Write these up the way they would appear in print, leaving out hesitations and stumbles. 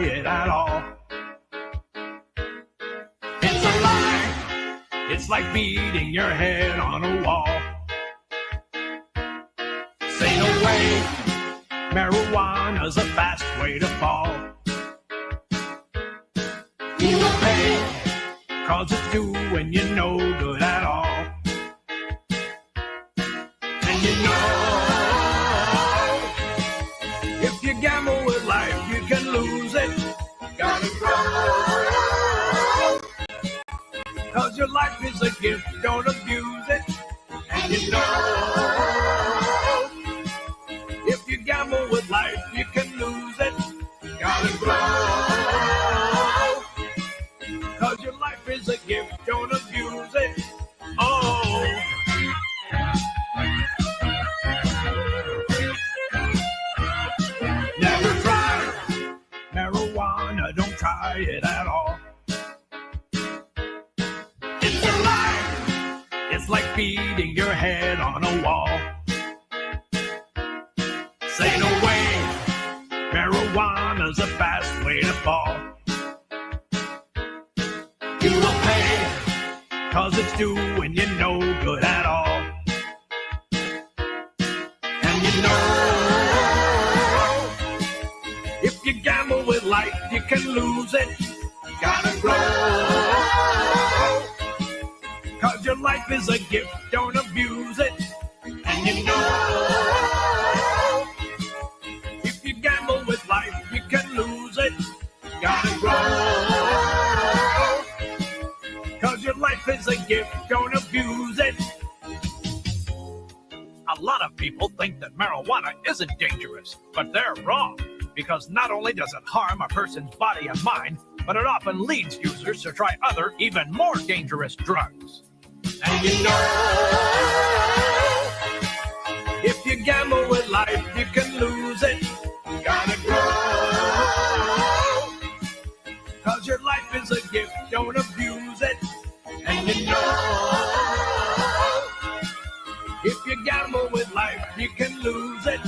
it at all. It's a lie. It's like beating your head on a wall. Say no way. Marijuana's a fast way to fall. You will pay, 'cause it's doing you no good at all. And you know, if you gamble with life, you can lose it. Gotta grow, 'cause your life is a gift, don't abuse it. And you know, if you gamble with life, you can lose it. Gotta grow, 'cause your life is a gift, don't abuse it. Oh. Never try marijuana, don't try it at all. It's a lie. It's like beating your head on a wall. Say no way. Marijuana's a fast way to fall. You will pay, 'cause it's doing you no good at all. And you know, if you gamble with life, you can lose it. Gotta grow, 'cause your life is a gift, don't abuse it. And you know, if you gamble with life, you can lose it. Gotta grow, 'cause your life is a gift, don't abuse it. A lot of people think that marijuana isn't dangerous, but they're wrong. Because not only does it harm a person's body and mind, but it often leads users to try other, even more dangerous drugs. And you know, if you gamble with life, you can lose it. Gotta grow, 'cause your life is a gift, don't abuse it. And you know, if you gamble with life, you can lose it.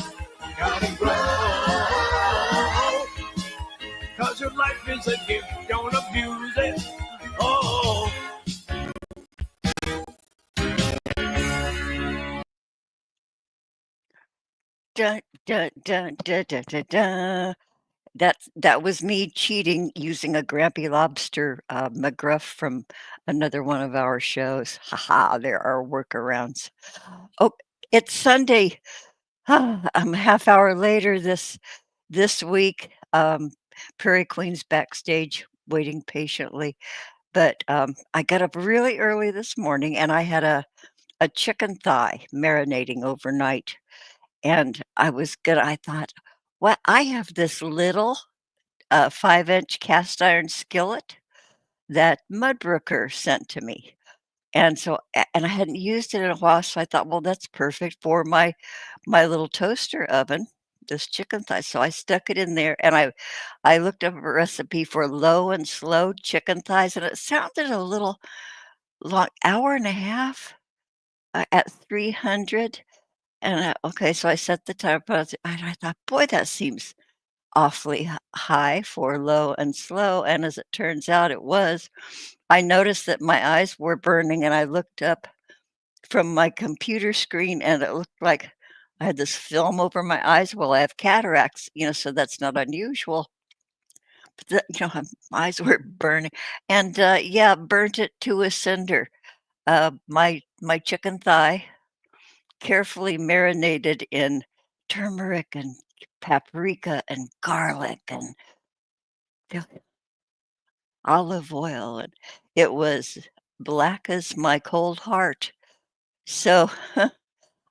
Gotta grow, 'cause your life is a gift, don't abuse it. Oh. Dun, dun, dun, dun, dun, dun, dun. That was me cheating using a Grampy Lobster McGruff from another one of our shows. Haha, there are workarounds. Oh, it's Sunday. A half hour later this week. Prairie Queen's backstage waiting patiently. But I got up really early this morning and I had a chicken thigh marinating overnight. And I thought, well, I have this little 5-inch cast iron skillet that Mudbrooker sent to me. And so, and I hadn't used it in a while, so I thought, well, that's perfect for my little toaster oven, this chicken thigh. So I stuck it in there, and I looked up a recipe for low and slow chicken thighs, and it sounded a little long, hour and a half at 300. And okay, so I set the timer, and I thought, boy, that seems awfully high for low and slow. And as it turns out, it was. I noticed that my eyes were burning, and I looked up from my computer screen, and it looked like I had this film over my eyes. Well, I have cataracts, so that's not unusual. But my eyes were burning, and yeah, burnt it to a cinder. My chicken thigh, carefully marinated in turmeric and paprika and garlic and olive oil, and it was black as my cold heart. So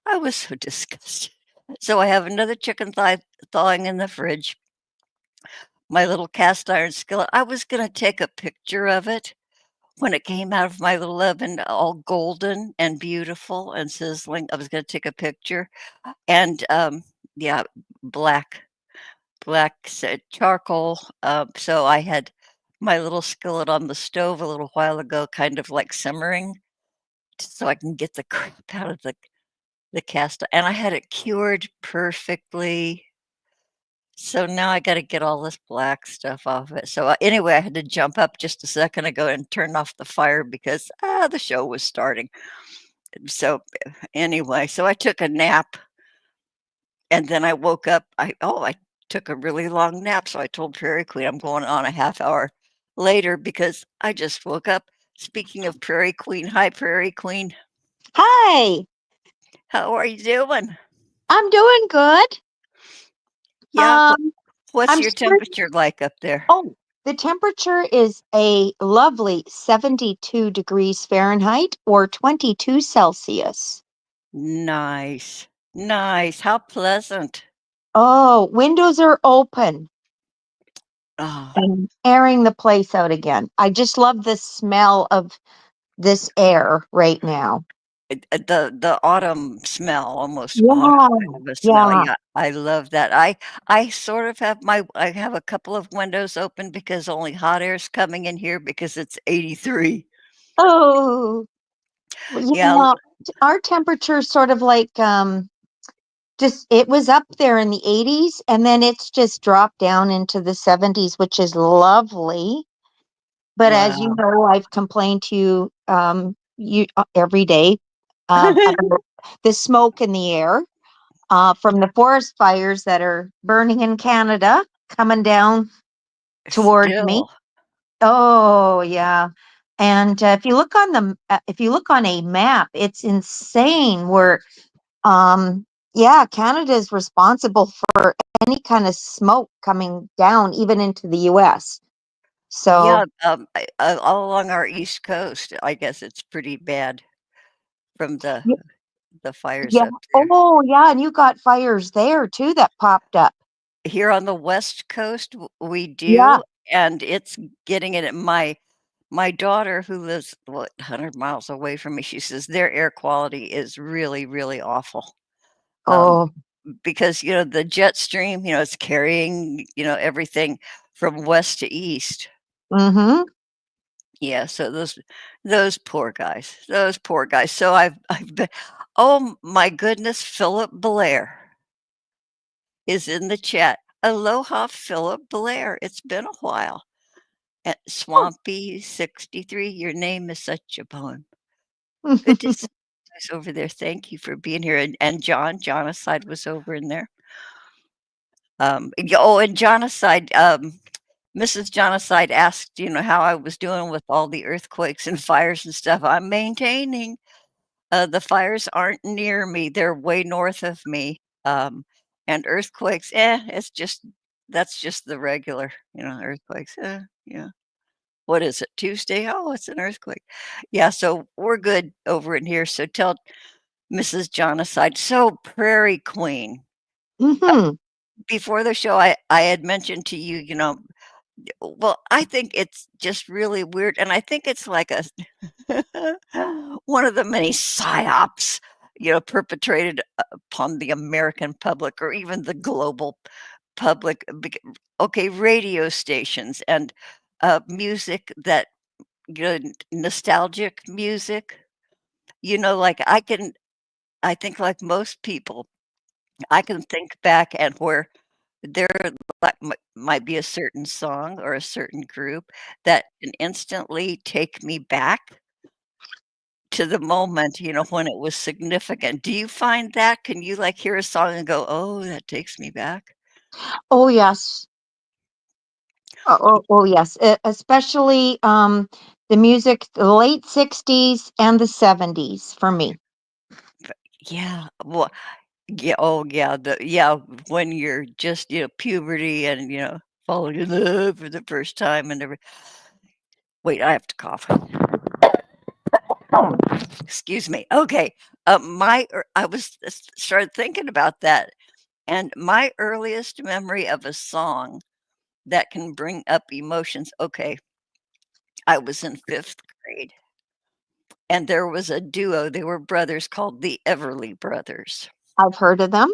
I was so disgusted. So I have another chicken thigh thawing in the fridge. My little cast iron skillet. I was going to take a picture of it when it came out of my little oven, all golden and beautiful and sizzling. I was going to take a picture, and yeah, black charcoal. So I had my little skillet on the stove a little while ago, kind of like simmering, so I can get the crap out of the cast. And I had it cured perfectly. So now I gotta get all this black stuff off it. So, anyway, I had to jump up just a second ago and turn off the fire because, the show was starting. So, anyway, so I took a nap, and then I woke up. I took a really long nap, so I told Prairie Queen I'm going on a half hour later because I just woke up. Speaking of Prairie Queen, hi, Prairie Queen. Hi, How are you doing? I'm doing good. Yeah, Um, what's I'm your sorry. temperature like up there? Oh, the temperature is a lovely 72 degrees Fahrenheit or 22 Celsius. Nice. Nice. How pleasant. Oh, windows are open Oh, and airing the place out again. I just love the smell of this air right now. the autumn smell, almost autumn Yeah, kind of a smell. yeah. Yeah, I love that. I sort of have I have a couple of windows open because only hot air's coming in here because it's 83. Oh, well, Yeah, our temperature is sort of like just it was up there in the 80s and then it's just dropped down into the 70s, which is lovely. But as you wow. know, I've complained to you every day about the smoke in the air from the forest fires that are burning in Canada coming down towards me. Still. Oh yeah. And if you look on a map, it's insane where yeah, Canada is responsible for any kind of smoke coming down, even into the US. Yeah, So, all along our East Coast, I guess it's pretty bad from y- the fires yeah. up there. Oh, yeah. And you got fires there too that popped up. Here on the West Coast, we Yeah. do, and it's getting it. My daughter, who lives, what, 100 miles away from me, she says their air quality is really, really awful. Um, Oh, because, the jet stream, it's carrying, everything from west to east. mm-hmm. Yeah, so those poor guys, those poor guys. So I've been, oh my goodness, Philip Blair is in the chat. Aloha, Philip Blair. It's been a while. At Oh. Swampy 63, your name is such a poem. Good to see you guys over there. Thank you for being here. And John Aside was over in there. And John Aside, Mrs. John Aside asked, how I was doing with all the earthquakes and fires and stuff. I'm maintaining. The fires aren't near me, they're way north of me. And earthquakes, that's just the regular, earthquakes. Yeah. What is it? Tuesday? Oh, it's an earthquake. Yeah, so we're good over in here. So tell Mrs. John Aside. So Prairie Queen. hmm Before the show, I had mentioned to you, well, I think it's just really weird, and I think it's like a one of the many psyops, perpetrated upon the American public or even the global public. Okay, radio stations and music that nostalgic music. Like I think like most people, I can think back and where there like, might be a certain song or a certain group that can instantly take me back to the moment, when it was significant. Do you find that? Can you, like, hear a song and go, "Oh, that takes me back?" Oh, yes. Oh, yes. Especially the music, the late 60s and the 70s for me. Yeah, well, yeah, oh, yeah, yeah, when you're just, puberty and, falling in love for the first time and wait, I have to cough. Excuse me. Okay. I was started thinking about that, and my earliest memory of a song that can bring up emotions. Okay, I was in fifth grade, and there was a duo. They were brothers called the Everly Brothers. I've heard of them.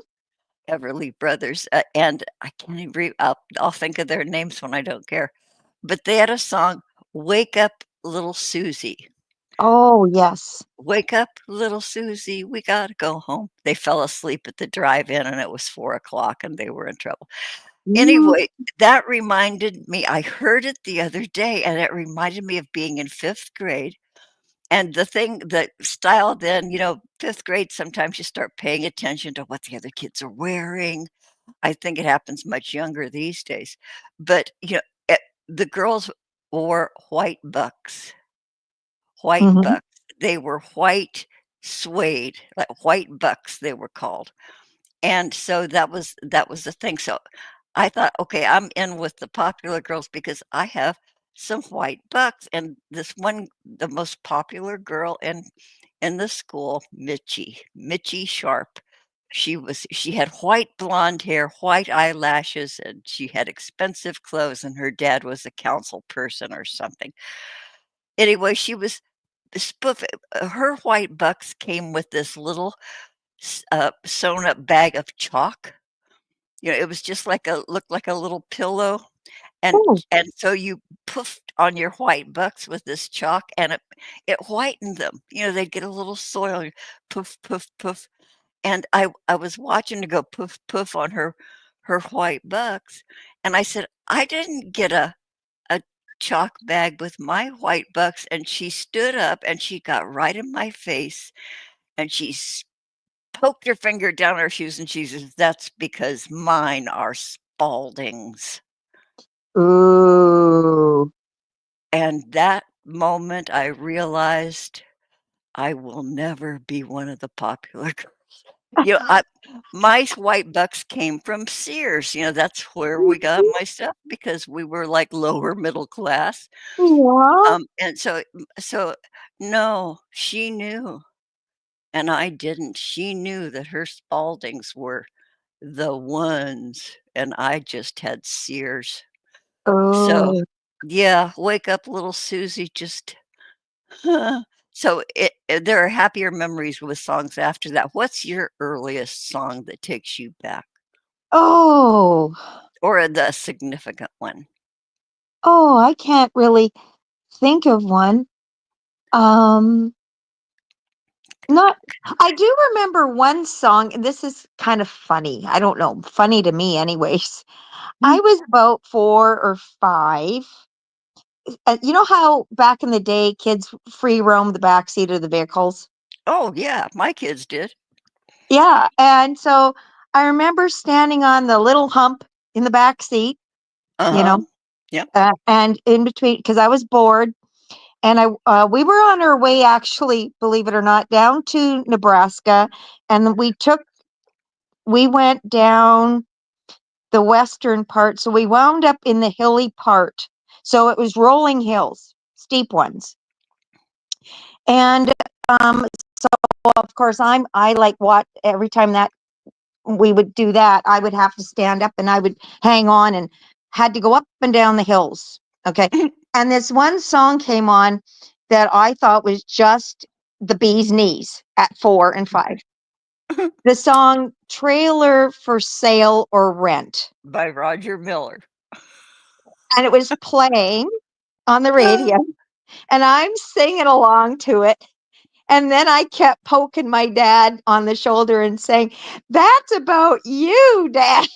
Everly Brothers, and I can't even. I'll think of their names when I don't care. But they had a song, "Wake Up, Little Susie." Oh, yes. Wake up, little Susie, we gotta go home. They fell asleep at the drive-in and it was 4 o'clock and they were in trouble. Anyway, that reminded me, I heard it the other day, and it reminded me of being in 5th grade. And the style then, 5th grade, sometimes you start paying attention to what the other kids are wearing. I think it happens much younger these days. But, the girls wore white bucks, white Mhm. bucks. They were white suede, like white bucks they were called. And so that was the thing. So I thought, "Okay, I'm in with the popular girls because I have some white bucks." And this one the most popular girl in the school, Mitchie Sharp. She had white blonde hair, white eyelashes, and she had expensive clothes, and her dad was a council person or something. Anyway, she was spoof her white bucks came with this little sewn up bag of chalk. It was just like a looked like a little pillow, and Oh, and so you poofed on your white bucks with this chalk, and it whitened them. They'd get a little soil, poof, poof, poof, and I was watching her go poof, poof on her white bucks, and I said, "I didn't get a chalk bag with my white bucks," and she stood up, and she got right in my face, and she poked her finger down her shoes, and she says, "That's because mine are Spaldings." ooh. And that moment, I realized I will never be one of the popular girls. My white bucks came from Sears. That's where we got my stuff because we were like lower middle class. Yeah. And so no, she knew, and I didn't. She knew that her Spaldings were the ones, and I just had Sears. So, Oh. yeah, wake up, little Susie, just so there are happier memories with songs after that. What's your earliest song that takes you back, Oh. or the significant one? Oh, I can't really think of one. Um, not I do remember one song, and this is kind of funny. I don't know, funny to me anyways. I Mm. was about 4 or 5. You know how back in the day kids free roam the back seat of the vehicles? Oh, yeah, my kids did. Yeah, and so I remember standing on the little hump in the back seat, you Uh-huh. know, Yep. and in between because I was bored. And we were on our way, actually, believe it or not, down to Nebraska, and we went down the western part, so we wound up in the hilly part. So it was rolling hills, steep ones, and so of course I like what every time that we would do that, I would have to stand up and I would hang on and had to go up and down the hills. Okay. And this one song came on that I thought was just the bee's knees at 4 and 5. The song Trailer for Sale or Rent. By Roger Miller. And it was playing on the radio and I'm singing along to it. And then I kept poking my dad on the shoulder and saying, "That's about you, Dad."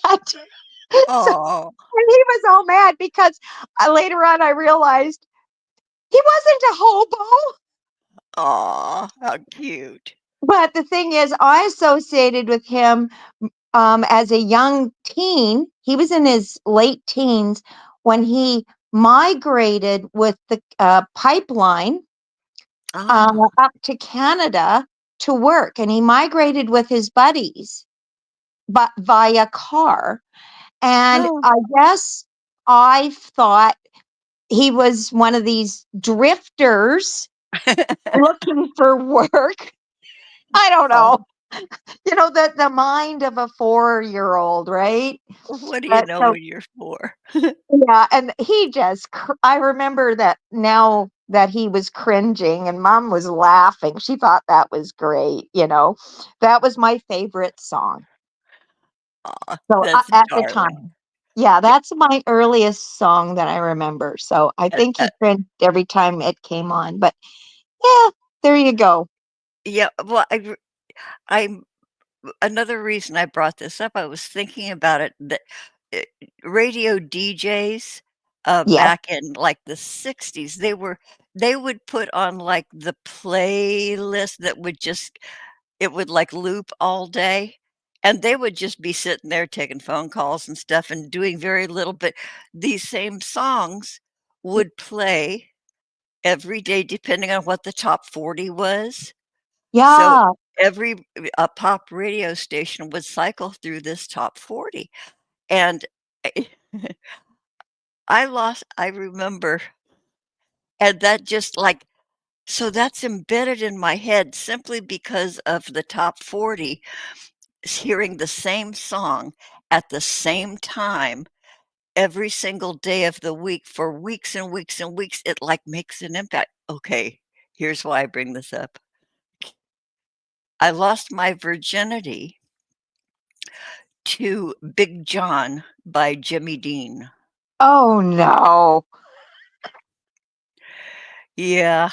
So Oh, and he was all mad because later on I realized he wasn't a hobo. aw, how cute. But the thing is, I associated with him as a young teen. He was in his late teens when he migrated with the pipeline Ah, up to Canada to work. And he migrated with his buddies, but via car. And oh. I guess I thought he was one of these drifters looking for work. I don't know. Oh, The mind of a 4-year-old, right? what do you But know so when you're 4? yeah, and he just I remember that now that he was cringing and mom was laughing. She thought that was great. That was my favorite song. Aw, So that's at the darling. time. Yeah, that's my earliest song that I remember. So I Uh, think uh, he cringed every time it came on. But yeah, there you go. yeah, well, I'm another reason I brought this up, I was thinking about it, that radio DJs Yes. back in like the 60s, they would put on like the playlist that would just it would like loop all day. And they would just be sitting there taking phone calls and stuff and doing very little, but these same songs would play every day depending on what the top 40 was. So Yeah. every a pop radio station would cycle through this top 40. And I I remember, and that just like so that's embedded in my head simply because of the top 40, hearing the same song at the same time every single day of the week for weeks and weeks and weeks, it like makes an impact. Okay, here's why I bring this up. I lost my virginity to Big John by Jimmy Dean. Oh no. Yeah,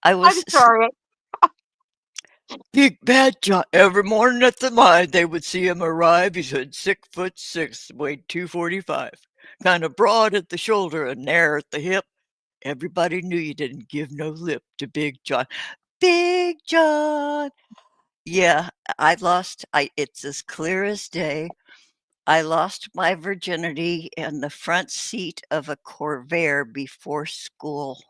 I I'm was sorry. Big Bad John. Every morning at the mine, they would see him arrive. He said 6'6", weighed 245, kind of broad at the shoulder and narrow at the hip. Everybody knew you didn't give no lip to Big John. Big John. Yeah, it's as clear as day. I lost my virginity in the front seat of a Corvair before school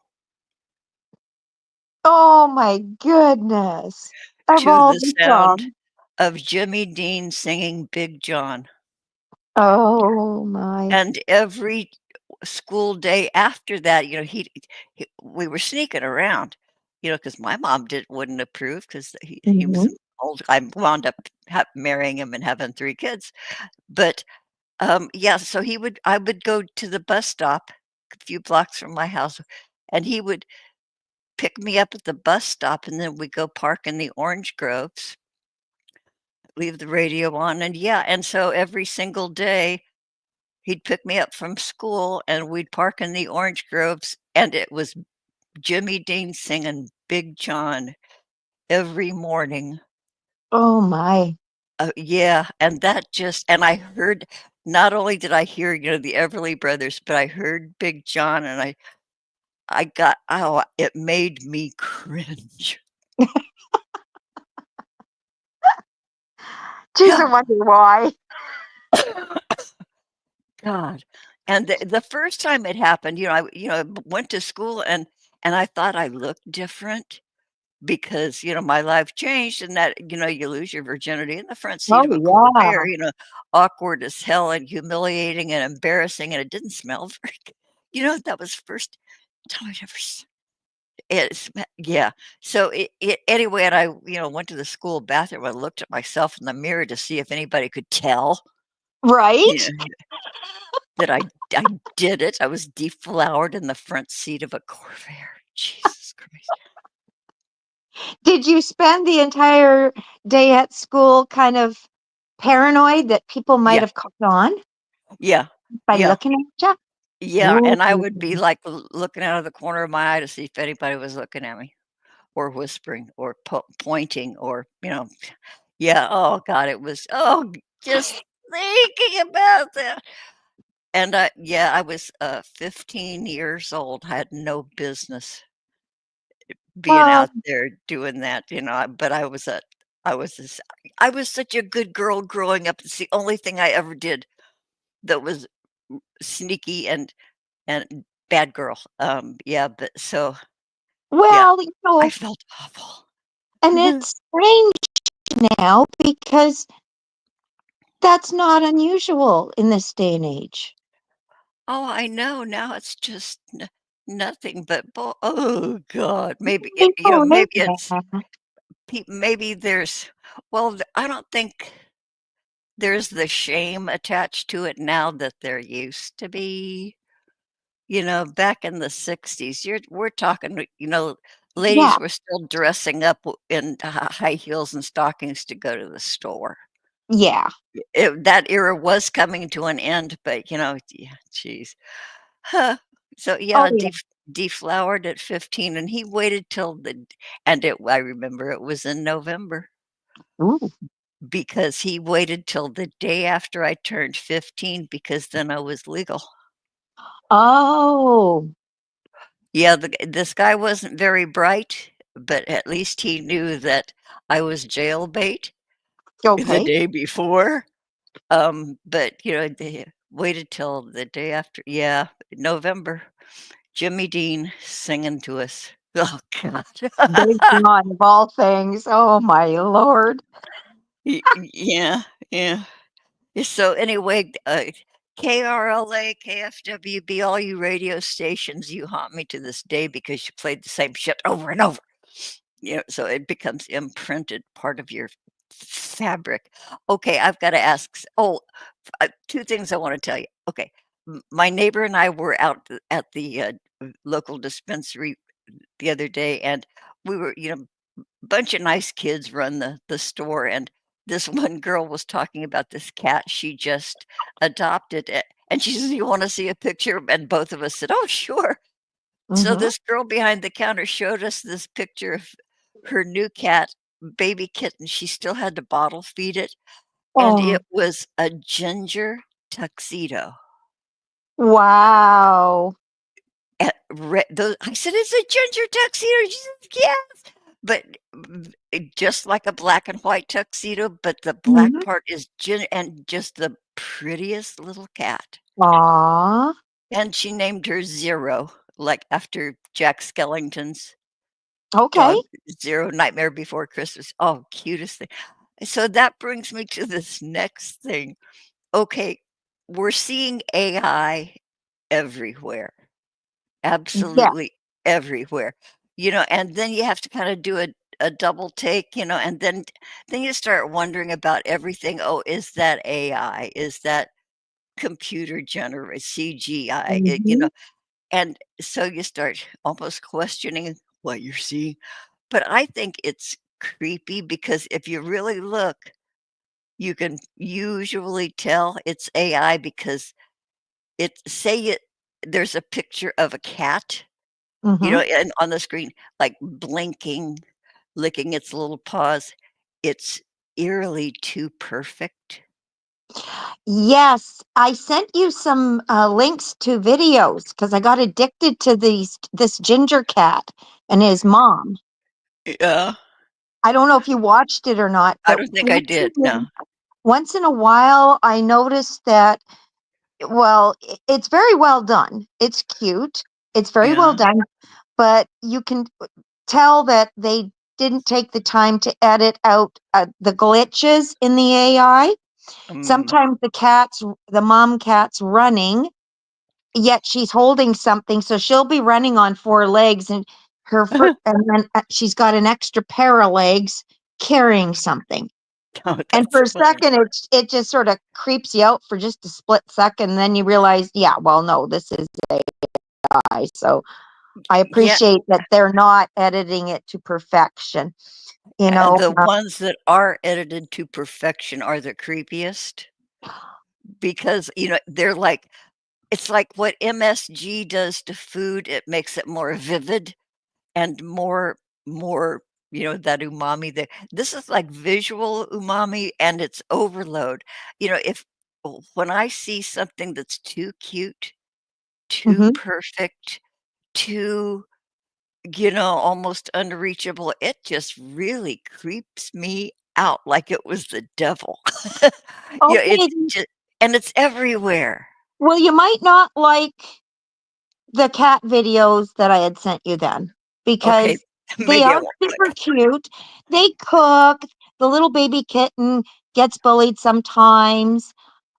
Oh my goodness. Of to all the the sound songs. of Jimmy Dean singing Big John. Oh my. And every school day after that, we were sneaking around, because my mom wouldn't approve because he was Mhm. an old. I wound up marrying him and having 3 kids. But yeah, so I would go to the bus stop a few blocks from my house, and he would pick me up at the bus stop, and then we'd go park in the orange groves, leave the radio on, and yeah, and so every single day he'd pick me up from school and we'd park in the orange groves, and it was Jimmy Dean singing Big John every morning. Oh my. Yeah, and I heard, not only did I hear, the Everly Brothers, but I heard Big John, and it made me cringe. Geez, I God, wonder why. God. And the first time it happened, I went to school, and I thought I looked different because, my life changed, and that, you lose your virginity in the front seat Oh of a Corvair, yeah. awkward as hell and humiliating and embarrassing, and it didn't smell very good. That was the first time I'd ever yeah. So anyway, and I, went to the school bathroom. I looked at myself in the mirror to see if anybody could tell, you Right? know, that I did it. I was deflowered in the front seat of a Corvair. Jesus Christ. Did you spend the entire day at school kind of paranoid that people might Yeah, have caught on yeah, by yeah. looking at Yeah, you? and I would be, like, looking out of the corner of my eye to see if anybody was looking at me or whispering or pointing or, yeah, oh god, it was just thinking about that. And, yeah, I was, 15 years old, I had no business being Well, out there doing that, but I was this I was such a good girl growing up. It's the only thing I ever did that was sneaky and bad girl. Yeah, but so yeah, well, I felt awful. and it's strange now because that's not unusual in this day and age. Oh, I know, now it's just nothing but oh god, maybe People live maybe it's there. maybe there's well, I don't think there's the shame attached to it now that there used to be. Back in the '60s, we're talking, Yeah, ladies were still dressing up in high heels and stockings to go to the store. yeah. That era was coming to an end, but, yeah, geez. Huh. So, Oh, yeah, yeah. deflowered at 15, and he waited till I remember it was in November. Ooh. because he waited till the day after I turned 15 because then I was legal. Oh, Yeah, this guy wasn't very bright, but at least he knew that I was jailbait the okay. day before. But they waited till the day after. Yeah, November. Jimmy Dean singing to us. Oh God. Big God of all things. Oh my Lord. Yeah, yeah. So anyway, KRLA, KFWB, all you radio stations, you haunt me to this day because you played the same shit over and over. So it becomes imprinted part of your fabric. Okay, I've got to ask. Two things I want to tell you. Okay, my neighbor and I were out at the local dispensary the other day, and we were, bunch of nice kids run the store, and this one girl was talking about this cat she just adopted, and she says, "You want to see a picture?" And both of us said, "Oh, sure." So Mhm. this girl behind the counter showed us this picture of her new cat, baby kitten. She still had to bottle feed it, and Oh, it was a ginger tuxedo. wow. I said, "It's a ginger tuxedo." She said, "Yes." But just like a black and white tuxedo, but the black Mhm. part is ginger and just the prettiest little cat. Aw. And she named her Zero, like after Jack Skellington's Okay. dog, Zero, Nightmare Before Christmas. Oh, cutest thing. So that brings me to this next thing. Okay, we're seeing AI everywhere. Yeah. Absolutely everywhere. And then you have to kinda do a double take, and then you start wondering about everything. "Oh, is that AI? Is that computer generated CGI?" Mhm. And so you start almost questioning what you're seeing. But I think it's creepy because if you really look, you can usually tell it's AI because there's a picture of a cat, Mhm. and on the screen, like, blinking, licking its little paws. It's eerily too perfect. Yes, I sent you some links to videos because I got addicted to this ginger cat and his mom. Yeah. I don't know if you watched it or not, I but don't think I did, no. once in a while, I noticed that, well, it's very well done. It's cute. It's very well Yeah. done, but you can tell that they didn't take the time to edit out the glitches in the AI. Mm. Sometimes the mom cat's running, yet she's holding something, so she'll be running on 4 legs and and then she's got an extra pair of legs carrying something. Oh, And for that's a funny. second, it just sort of creeps you out for just a split second, then you realize, yeah, well, no, this is AI. So I Yeah, appreciate that they're not editing it to perfection. You and know, the ones that are edited to perfection are the creepiest because, they're like it's like what MSG does to food, it makes it more vivid and more, that umami there. This is like visual umami and it's overload. If when I see something that's too cute, too mhm. perfect, too, almost unreachable, it just really creeps me out like it was the devil. It's Okay, just and it's everywhere. well, you might not like the cat videos that I had sent you then, Okay, because they maybe I are won't super click. cute. They cook. The little baby kitten gets bullied sometimes,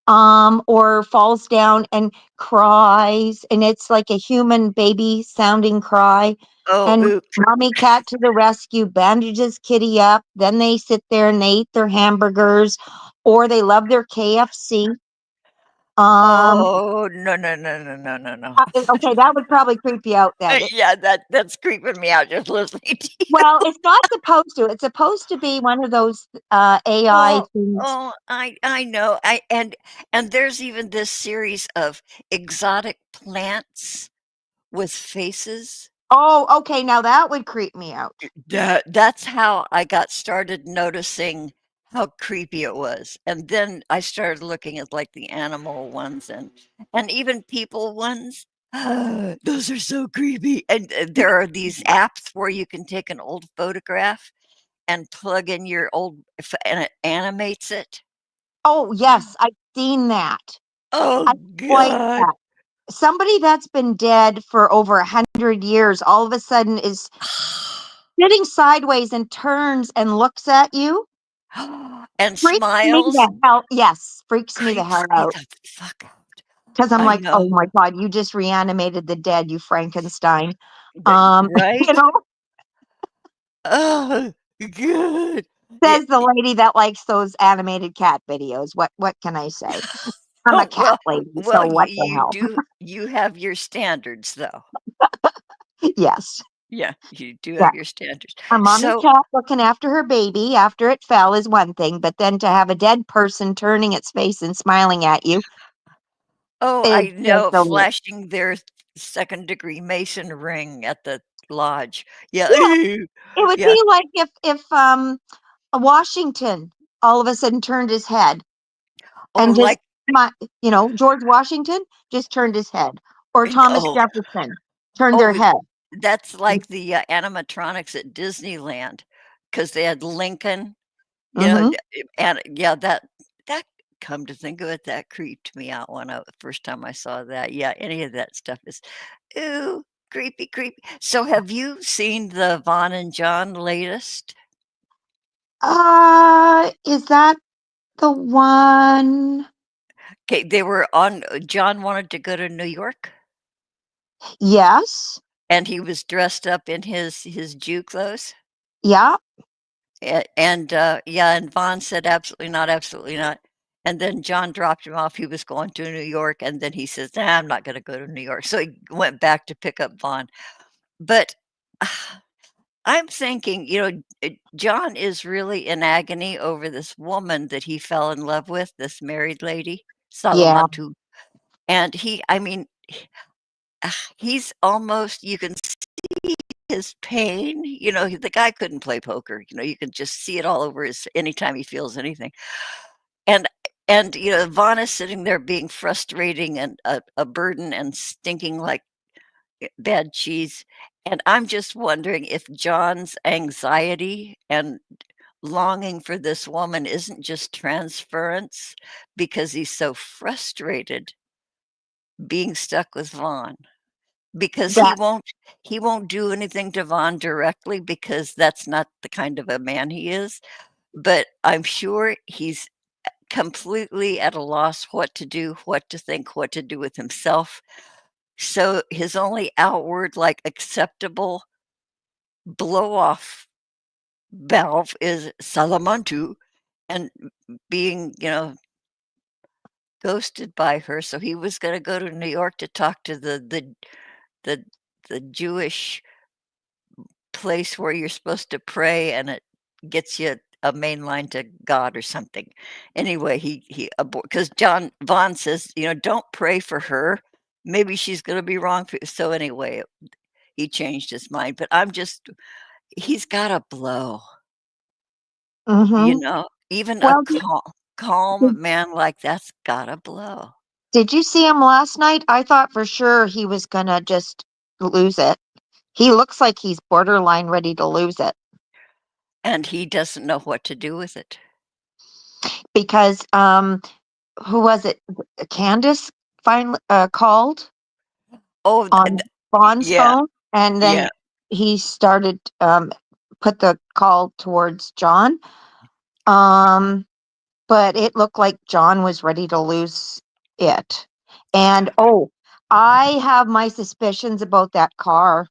or falls down and cries, and it's like a human baby sounding cry. Oh, And oops. mommy cat to the rescue, bandages kitty up. Then they sit there and they eat their hamburgers, or they love their KFC. Um, Oh, no, no, no, no, no, no, no. okay, that would probably creep you out then. Yeah, that's creeping me out just listening to you. Well, it's not supposed to. It's supposed to be one of those, AI Oh, things. oh, I know. And there's even this series of exotic plants with faces. Oh, okay, now that would creep me out. That's how I got started noticing how creepy it was. And then I started looking at like the animal ones and even people ones. Those are so creepy. And there are these apps where you can take an old photograph and plug in your old and it animates it. Oh, yes, I've seen that. Oh I like God. that. Somebody that's been dead for over 100 years all of a sudden is sitting sideways and turns and looks at you. And Freaks me smiles. the hell, yes, freaks me the Creeps hell me out. the fuck out. Because I'm I like, oh know. my God, you just reanimated the dead, you Frankenstein. You Right? know, Oh, good. Yeah. says the lady that likes those animated cat videos. What can I say? I'm a Oh, cat lady, so what the hell? you have your standards, though. Yes. Yeah, you do Yeah. have your standards. A mommy So cat looking after her baby after it fell is one thing, but then to have a dead person turning its face and smiling at you oh, is I just know, a little. flashing their second-degree Mason ring at the lodge. Yeah, Yeah, it would yeah. be like if a Washington all of a sudden turned his head Or and just like George Washington just turned his head, or Thomas oh, Jefferson turned their oh, head. that's like the, animatronics at Disneyland, because they had Lincoln. Mm-hmm. And yeah, that come to think of it, that creeped me out when the first time I saw that. Yeah, any of that stuff is, ooh, creepy, creepy. So have you seen the Vaughn and John latest? Is that the one? Okay, they were on John wanted to go to New York, Yes. and he was dressed up in his Jew clothes. Yeah. Yeah, and Vaughn said, absolutely not. And then John dropped him off. He was going to New York, and then he says, nah, I'm not going to go to New York. So he went back to pick up Vaughn. But I'm thinking, John is really in agony over this woman that he fell in love with, this married lady, Yeah. Salamantu. And I mean, he's almost, you can see his pain. The guy couldn't play poker. You can just see it all over his anytime he feels anything. And Vaughn is sitting there being frustrating and a burden and stinking like bad cheese. And I'm just wondering if John's anxiety and longing for this woman isn't just transference because he's so frustrated being stuck with Vaughn. Because That he won't do anything to Vaughn directly because that's not the kind of a man he is. But I'm sure he's completely at a loss what to do, what to think, what to do with himself. So his only outward, like acceptable blow off valve is Salamantu and being, ghosted by her. So he was going to go to New York to talk to the the Jewish place where you're supposed to pray and it gets you a main line to God or something. Anyway, he because John Vaughn says, don't pray for her. Maybe she's going to be wrong for you. So anyway, he changed his mind. But he's got a blow. mhm. Even a Well, calm man like that's got a blow. did you see him last night? I thought for sure he was gonna just lose it. He looks like he's borderline ready to lose it And he doesn't know what to do with it. because who was it? Candace finally called Oh, on Vaughn's yeah, phone, and then yeah, he started put the call towards John. Um, but it looked like John was ready to lose it. And I have my suspicions about that car.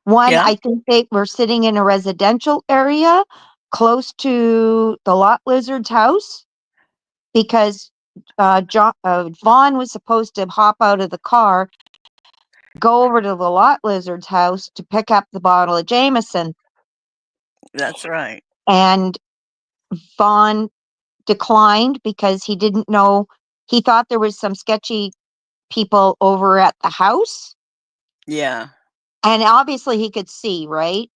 One, yeah, I think they were sitting in a residential area close to the lot lizard's house because Vaughn was supposed to hop out of the car, go over to the lot lizard's house to pick up the bottle of Jameson, that's right. and Vaughn declined because he didn't know. He thought there was some sketchy people over at the house, Yeah, and obviously he could see, right?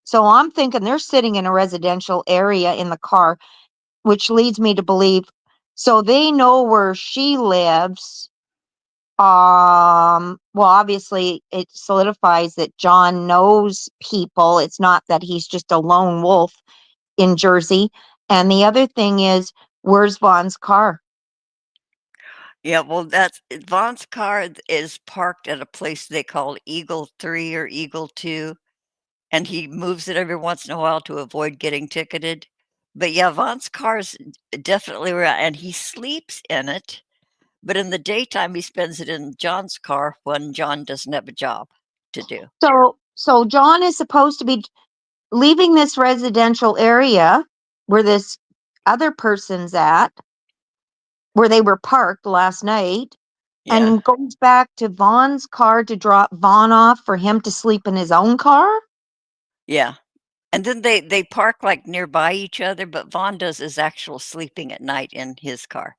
So I'm thinking they're sitting in a residential area in the car, which leads me to believe, so they know where she lives. Well, obviously it solidifies that John knows people. It's not that he's just a lone wolf in Jersey. And the other thing is, where's Vaughn's car? Yeah, well, that's Vaughn's car is parked at a place they call Eagle 3 or Eagle 2, and he moves it every once in a while to avoid getting ticketed. But yeah, Vaughn's car's definitely around, and he sleeps in it, but in the daytime, he spends it in John's car when John doesn't have a job to do. So John is supposed to be leaving this residential area where this other person's at, where they were parked last night, Yeah, and goes back to Vaughn's car to drop Vaughn off for him to sleep in his own car. yeah. And then they park, like, nearby each other, but Vaughn does his actual sleeping at night in his car.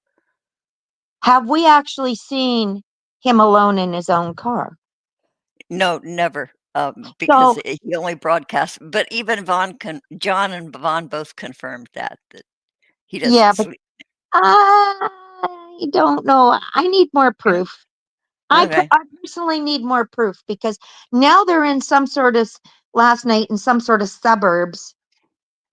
Have we actually seen him alone in his own car? No, never, because So, he only broadcasts, but even John and Vaughn both confirmed that he yeah, doesn't but sleep. I don't know. I need more proof. Okay. I personally need more proof because now they're in some sort of last night in some sort of suburbs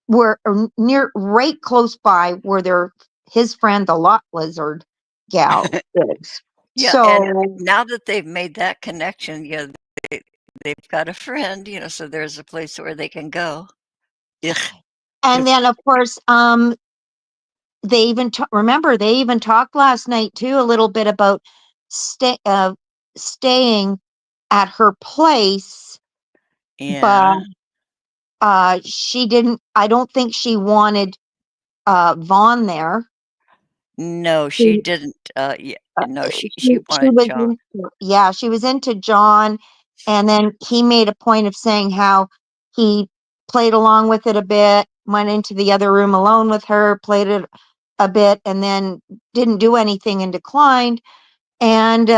where or near right close by where his friend the lot lizard gal is. Yeah, and So now that they've made that connection, they they've got a friend, so there's a place where they can go. Ugh. and then of course they even remember they even talked last night too a little bit about staying at her place, but Yeah. she didn't. I don't think she wanted Vaughn there. No, she She, didn't, yeah, uh, no, she she wanted was John. into, yeah, she was into John, and then he made a point of saying how he played along with it a bit, went into the other room alone with her, played it a bit, and then didn't do anything and declined. And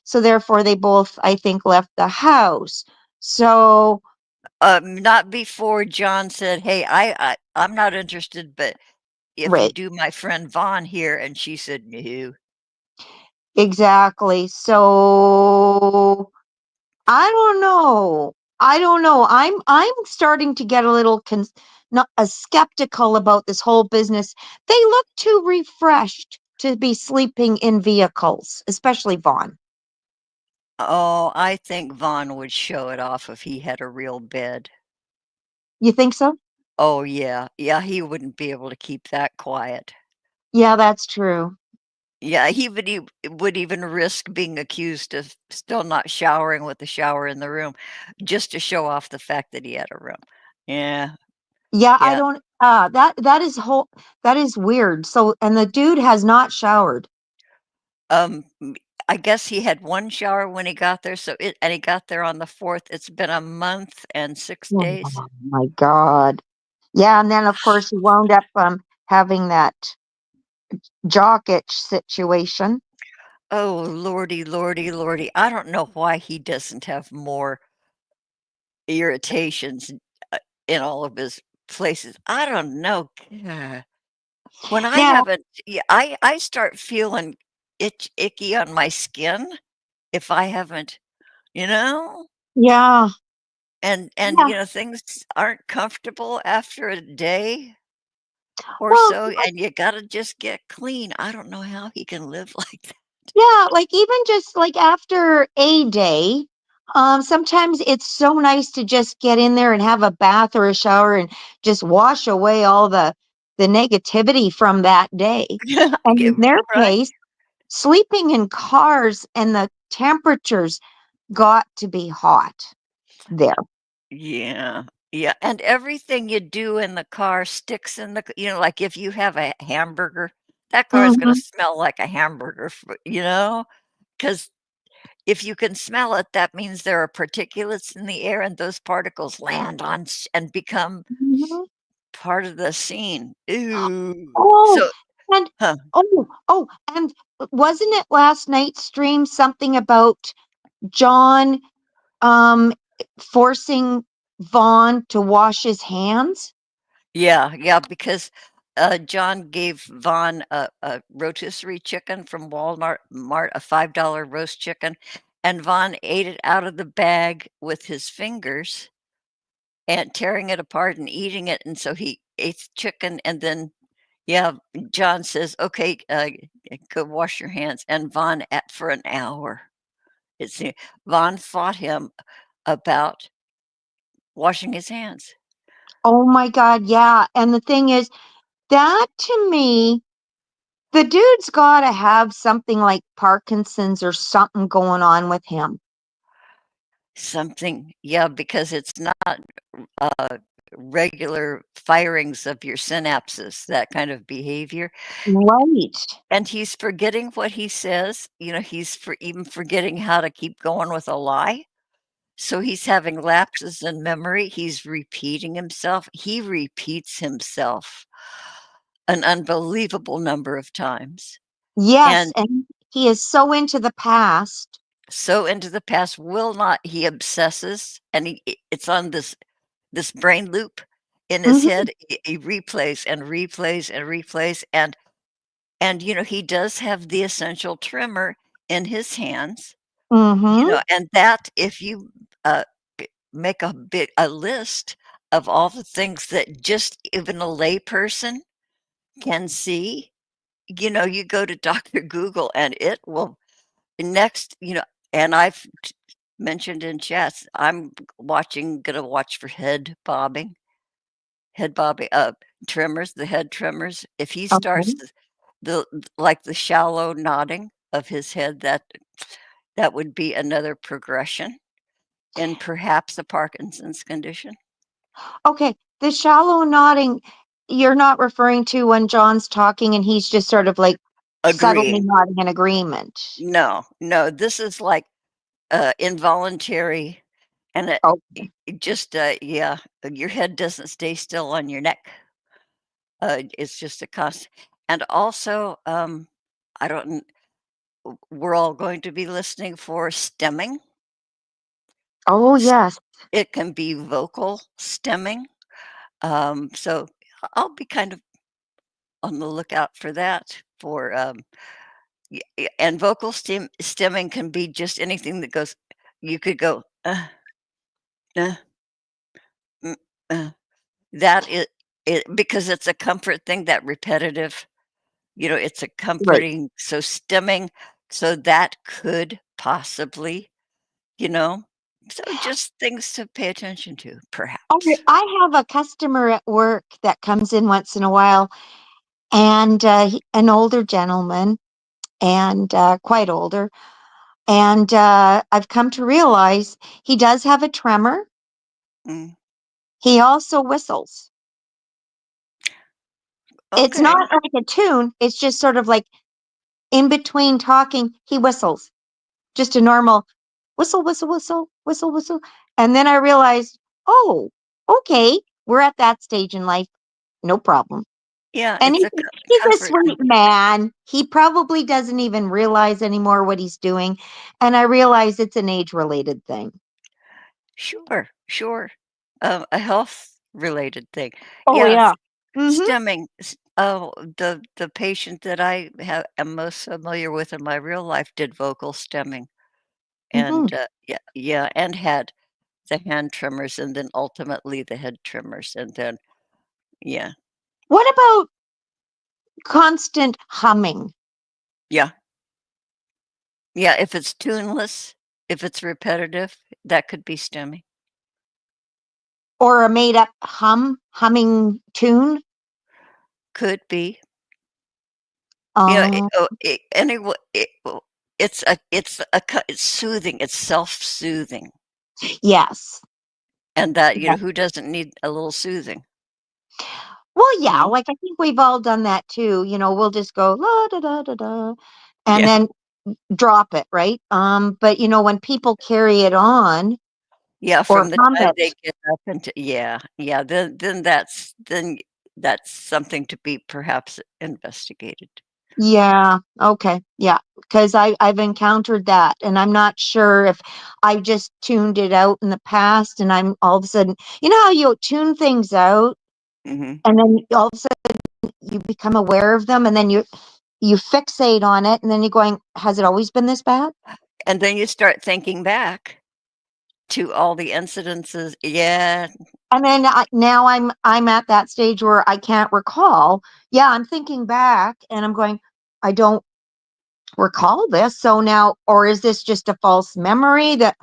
so therefore they both, I think, left the house. So Not before John said, "Hey, I'm not interested, but if you right, do my friend Vaughn here," and she said, "No." exactly. So I don't know. I don't know. I'm starting to get a little not skeptical about this whole business. They look too refreshed to be sleeping in vehicles, especially Vaughn. Oh, I think Vaughn would show it off if he had a real bed. You think so? Oh, yeah. Yeah, he wouldn't be able to keep that quiet. Yeah, that's true. Yeah, he would even risk being accused of still not showering with the shower in the room, just to show off the fact that he had a room. Yeah, Yeah, I yeah. don't that is weird. So and the dude has not showered. M I guess he had 1 shower when he got there, and he got there on the 4th. It's been a month and 6 Oh days. my God. Yeah, and then of course he wound up having that jock itch situation. Oh, lordy, lordy, lordy. I don't know why he doesn't have more irritations, uh, in all of his places. I don't know. Yeah. When I Yeah, haven't yeah, I start feeling icky on my skin if I haven't, you know? yeah. And, Yeah. things aren't comfortable after a day or Well, so, and you gotta just get clean. I don't know how he can live like that. yeah, like even just like after a day, sometimes it's so nice to just get in there and have a bath or a shower and just wash away all the negativity from that day. Yeah, And in their right. case, sleeping in cars and the temperatures got to be hot there. Yeah. Yeah, and everything you do in the car sticks in the like, if you have a hamburger, that car is gonna Mhm. smell like a hamburger because if you can smell it, that means there are particulates in the air, and those particles land on and become Mhm. part of the scene. Ooh. Oh, So and huh. and wasn't it last night's stream something about John um forcing Vaughn to wash his hands? Yeah, because John gave Vaughn a rotisserie chicken from Walmart, a $5 roast chicken, and Vaughn ate it out of the bag with his fingers and tearing it apart and eating it. And so he ate the chicken, and then, yeah, John says, "Okay, go wash your hands." And Vaughn for an hour. Vaughn fought him about washing his hands. Oh my God, yeah. And the thing is, that to me, the dude's got to have something like Parkinson's or something going on with him. Something, yeah, because it's not uh, regular firings of your synapses, that kind of behavior. Right. And he's forgetting what he says. He's even forgetting how to keep going with a lie. So he's having lapses in memory. He's repeating himself. He repeats himself an unbelievable number of times. Yes. And And he is so into the past. so into the past, he obsesses, and it's on this brain loop in his Hmm. head. He replays and replays and replays, and he does have the essential trimmer in his hands, Hmm. and that if you make a list of all the things that just even a layperson can see, you go to Dr. Google and it will next, and I've mentioned in chats, I'm gonna watch for head bobbing, tremors, the head tremors. If he starts Okay. the shallow nodding of his head, that would be another progression in perhaps a Parkinson's condition. Okay. The shallow nodding, you're not referring to when John's talking and he's just sort of like subtly Agreeing. nodding in agreement. No, this is like, involuntary, and Oh, it just, yeah, your head doesn't stay still on your neck. It's just a constant. And also, I don't kn we're all going to be listening for stemming. oh S yes. It can be vocal stemming, so I'll be kind of on the lookout for that, and vocal stemming can be just anything that goes. You could go, uh, mm, uh, that it because it's a comfort thing, that repetitive. It's a Right. comforting, so stemming, so that could possibly, you know, so just things to pay attention to, Okay, perhaps. I have a customer at work that comes in once in a while, and an older gentleman, and quite older. And I've come to realize he does have a tremor. Mm, He also whistles. It's okay. not like a tune, it's just sort of like in between talking, he whistles. Just a normal whistle, whistle, whistle, whistle, whistle. And then I realized, oh, okay, we're at that stage in life. No problem. Yeah, And it's a he's a comfort sweet thing. man. He probably doesn't even realize anymore what he's doing. And I realize it's an age-related thing. Sure, sure. A health-related thing. Oh, yeah. Yes, Mhm, stemming. Oh, the patient that I am most familiar with in my real life did vocal stemming, mhm. and, yeah, and had the hand tremors and then ultimately the head tremors, and then yeah, What about constant humming yeah, yeah, if it's tuneless, if it's repetitive, that could be stemming. or a made-up humming tune? Could be. Um, Anyway, it's soothing, it's self-soothing, yes. and that, Yeah. who doesn't need a little soothing, Well, you yeah, know? like, I think we've all done that too, we'll just go, "La da da da da," and Yeah, then drop it, right? But, when people carry it on yeah, or from the hum time it. they get up into yeah, then that's something to be perhaps investigated. Yeah. Okay. Yeah. Because I've encountered that, and I'm not sure if I just tuned it out in the past, and I'm all of a sudden, you know how you tune things out, Hmm. and then all of a sudden you become aware of them, and then you fixate on it, and then you're going, has it always been this bad? And then you start thinking back to all the incidences. Yeah. And then now I'm at that stage where I can't recall. Yeah, I'm thinking back, and I'm going, I don't recall this. So now, or is this just a false memory that,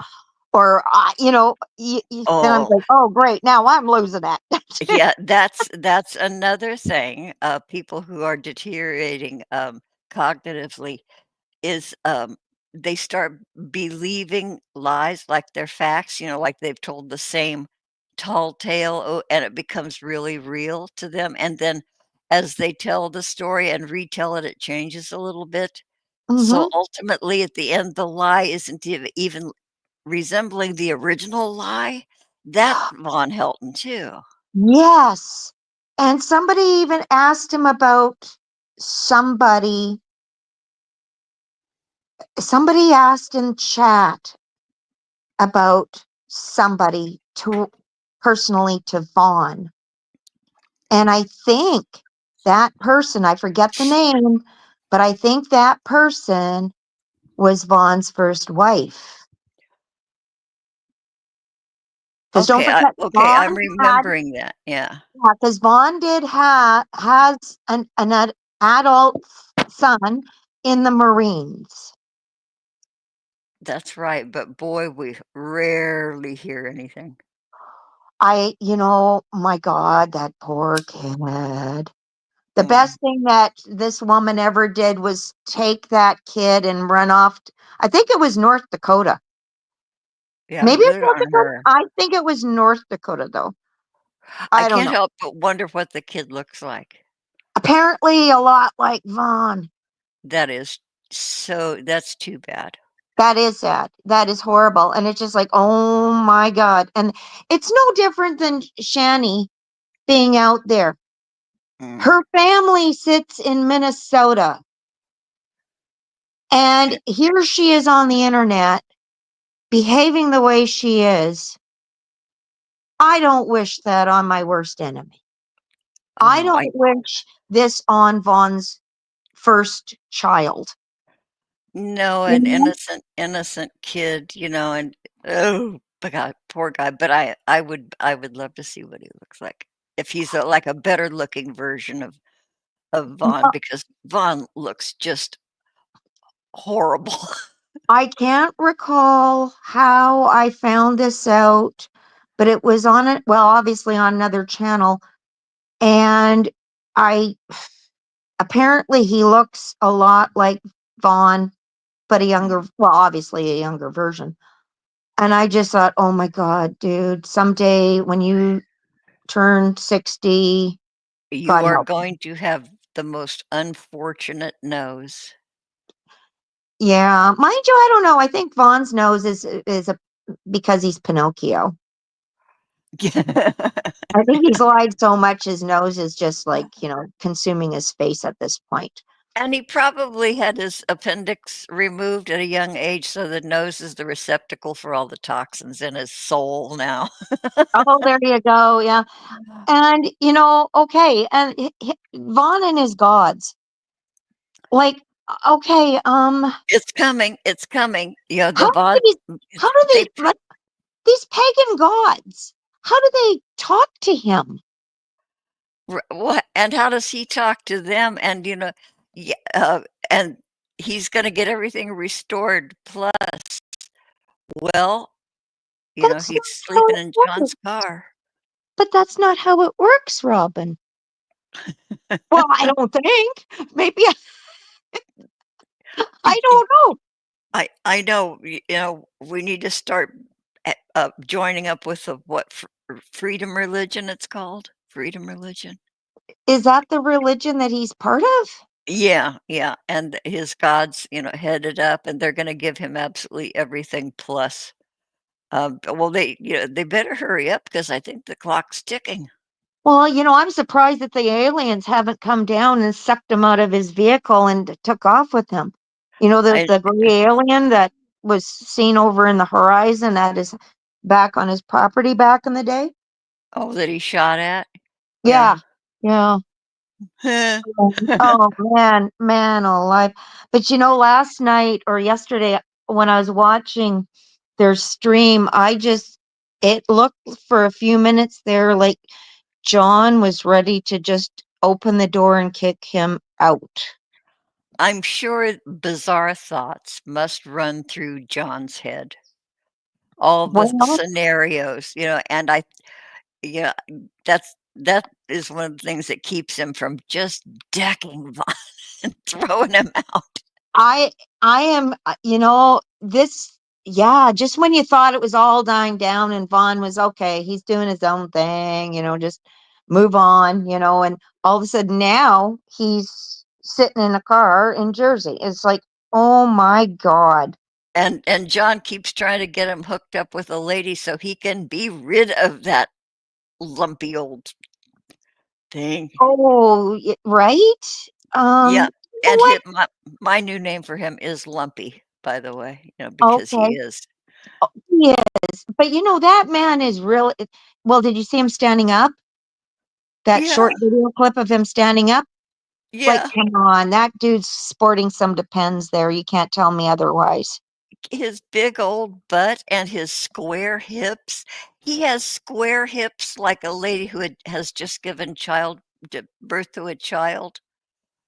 or then I'm Oh, like, oh great, now I'm losing it. yeah, that's another thing, people who are deteriorating, cognitively is, they start believing lies like they're facts, like they've told the same tall tale, and it becomes really real to them, and then as they tell the story and retell it, it changes a little bit. So, Hmm. ultimately, at the end, the lie isn't even resembling the original lie. That's Von Helton too. Yes. And somebody even asked him about somebody. Somebody asked in chat about somebody to personally to Vaughn. And I think that person, I forget the name, but I think that person was Vaughn's first wife. Because don't forget, Okay, Vaughn I'm had, remembering that, yeah. because Vaughn did has an adult son in the Marines. That's right, but boy, we rarely hear anything. My God, that poor kid. The Mm, best thing that this woman ever did was take that kid and run off. I think it was North Dakota. yeah, Maybe it's good North on Dakota. her. I think it was North Dakota, though. I I don't can't know. help but wonder what the kid looks like. Apparently, a lot like Vaughn. That is that's too bad. That is sad. That is horrible. And it's just like, oh my God. And it's no different than Shani being out there. Mm, Her family sits in Minnesota, yeah, and here she is on the internet behaving the way she is. I don't wish that on my worst enemy. I oh, don't I wish this on Vaughn's first child. know You an know? innocent kid, and oh, my God, poor guy, but I would love to see what he looks like. If he's like a better looking version of Vaughn, because Vaughn looks just horrible. I can't recall how I found this out, but it was on it, well, obviously on another channel. And I apparently he looks a lot like Vaughn, but well, obviously a younger version. And I just thought, oh my God, dude, someday when you turn 60, You God are help. going to have the most unfortunate nose. Yeah, mind you, I don't know. I think Vaughn's nose is a because he's Pinocchio. I think he's lied so much his nose is just like, consuming his face at this point. And he probably had his appendix removed at a young age, so the nose is the receptacle for all the toxins in his soul now. Oh, there you go. Yeah. And, okay. And Vaughn and his gods. Like, okay, It's coming, it's coming. how The do VOD, these, how do they they, like, these pagan gods, how do they talk to him? what, and how does he talk to them? And, yeah, and he's gonna get everything restored, plus, well, That's he's not how sleeping it in John's works. car. But that's not how it works, Robin. Well, I don't think. Maybe I don't know. I know, we need to start, joining up with the what, freedom religion it's called? Freedom religion? Is that the religion that he's part of? Yeah, yeah, and his gods, headed up, and they're gonna give him absolutely everything plus, well, they better hurry up because I think the clock's ticking. Well, I'm surprised that the aliens haven't come down and sucked him out of his vehicle and took off with him. There's I the gray alien that was seen over in the horizon that is back on his property back in the day. Oh, that he shot at? Yeah. Yeah. Yeah. Huh. Oh man alive. But last night or yesterday when I was watching their stream, it looked for a few minutes there like John was ready to just open the door and kick him out. I'm sure bizarre thoughts must run through John's head. All the Well, scenarios, and yeah, that is one of the things that keeps him from just decking Vaughn and throwing him out. I I am this yeah, just when you thought it was all dying down and Vaughn was okay, he's doing his own thing, just move on, and all of a sudden now he's sitting in a car in Jersey. It's like, oh my God. And John keeps trying to get him hooked up with a lady so he can be rid of that lumpy old thing. Oh, right? Yeah, You know and what? my new name for him is Lumpy, by the way, because he Okay. is. He is. But that man is really well, did you see him standing up? That Yeah, short video clip of him standing up? Like, yeah. come on, that dude's sporting some Depends there. You can't tell me otherwise. His big old butt and his square hips. He has square hips like a lady who has just given birth to a child.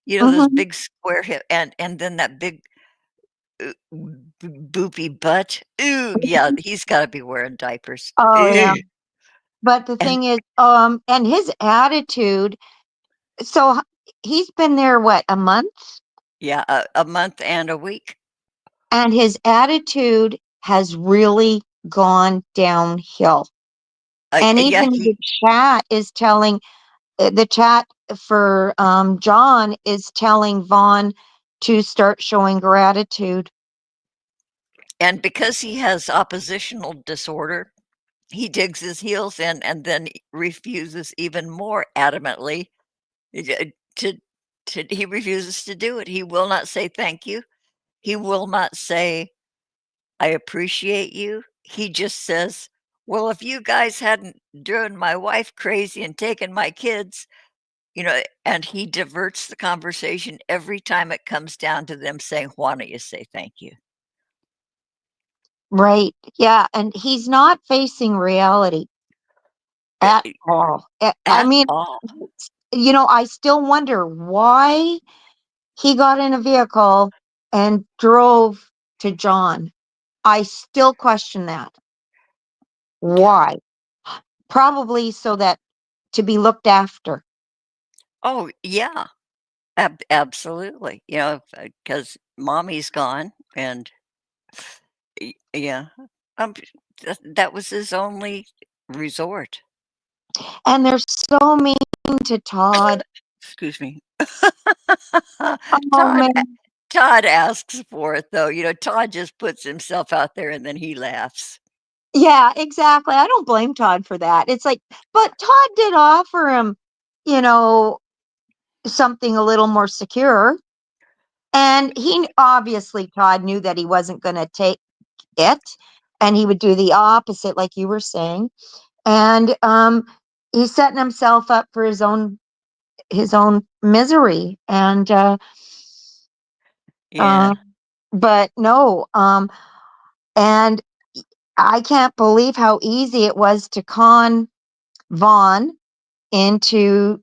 Those Mhm. big square hip and then that big boopy butt. Ooh, yeah, he's gotta be wearing diapers. Oh, yeah. Ew. But the And thing is, and his attitude, so he's been there, what, a month? yeah, a month and a week. And his attitude has really gone downhill. And Yeah, even the chat is telling the chat for John is telling Vaughn to start showing gratitude. and because he has oppositional disorder, he digs his heels in and then refuses even more adamantly to he refuses to do it. He will not say thank you. He will not say, "I appreciate you." He just says, "Well, if you guys hadn't driven my wife crazy and taken my kids," and he diverts the conversation every time it comes down to them saying, "Why don't you say thank you?" Right. Yeah. And he's not facing reality Eh, at all. I at mean, all. I still wonder why he got in a vehicle and drove to John. I still question that. Why? Probably so that to be looked after. Oh, yeah. Absolutely. Because mommy's gone and yeah. Um, that was his only resort. And they're so mean to Todd. Excuse me. Oh Todd man. Todd asks for it though. Todd just puts himself out there and then he laughs. Yeah, exactly. I don't blame Todd for that. It's like, but Todd did offer him, you know, something a little more secure. And obviously, Todd knew that he wasn't going to take it and he would do the opposite, like you were saying. And he's setting himself up for his own misery. And, Yeah. uh, but no, and I can't believe how easy it was to con Vaughn into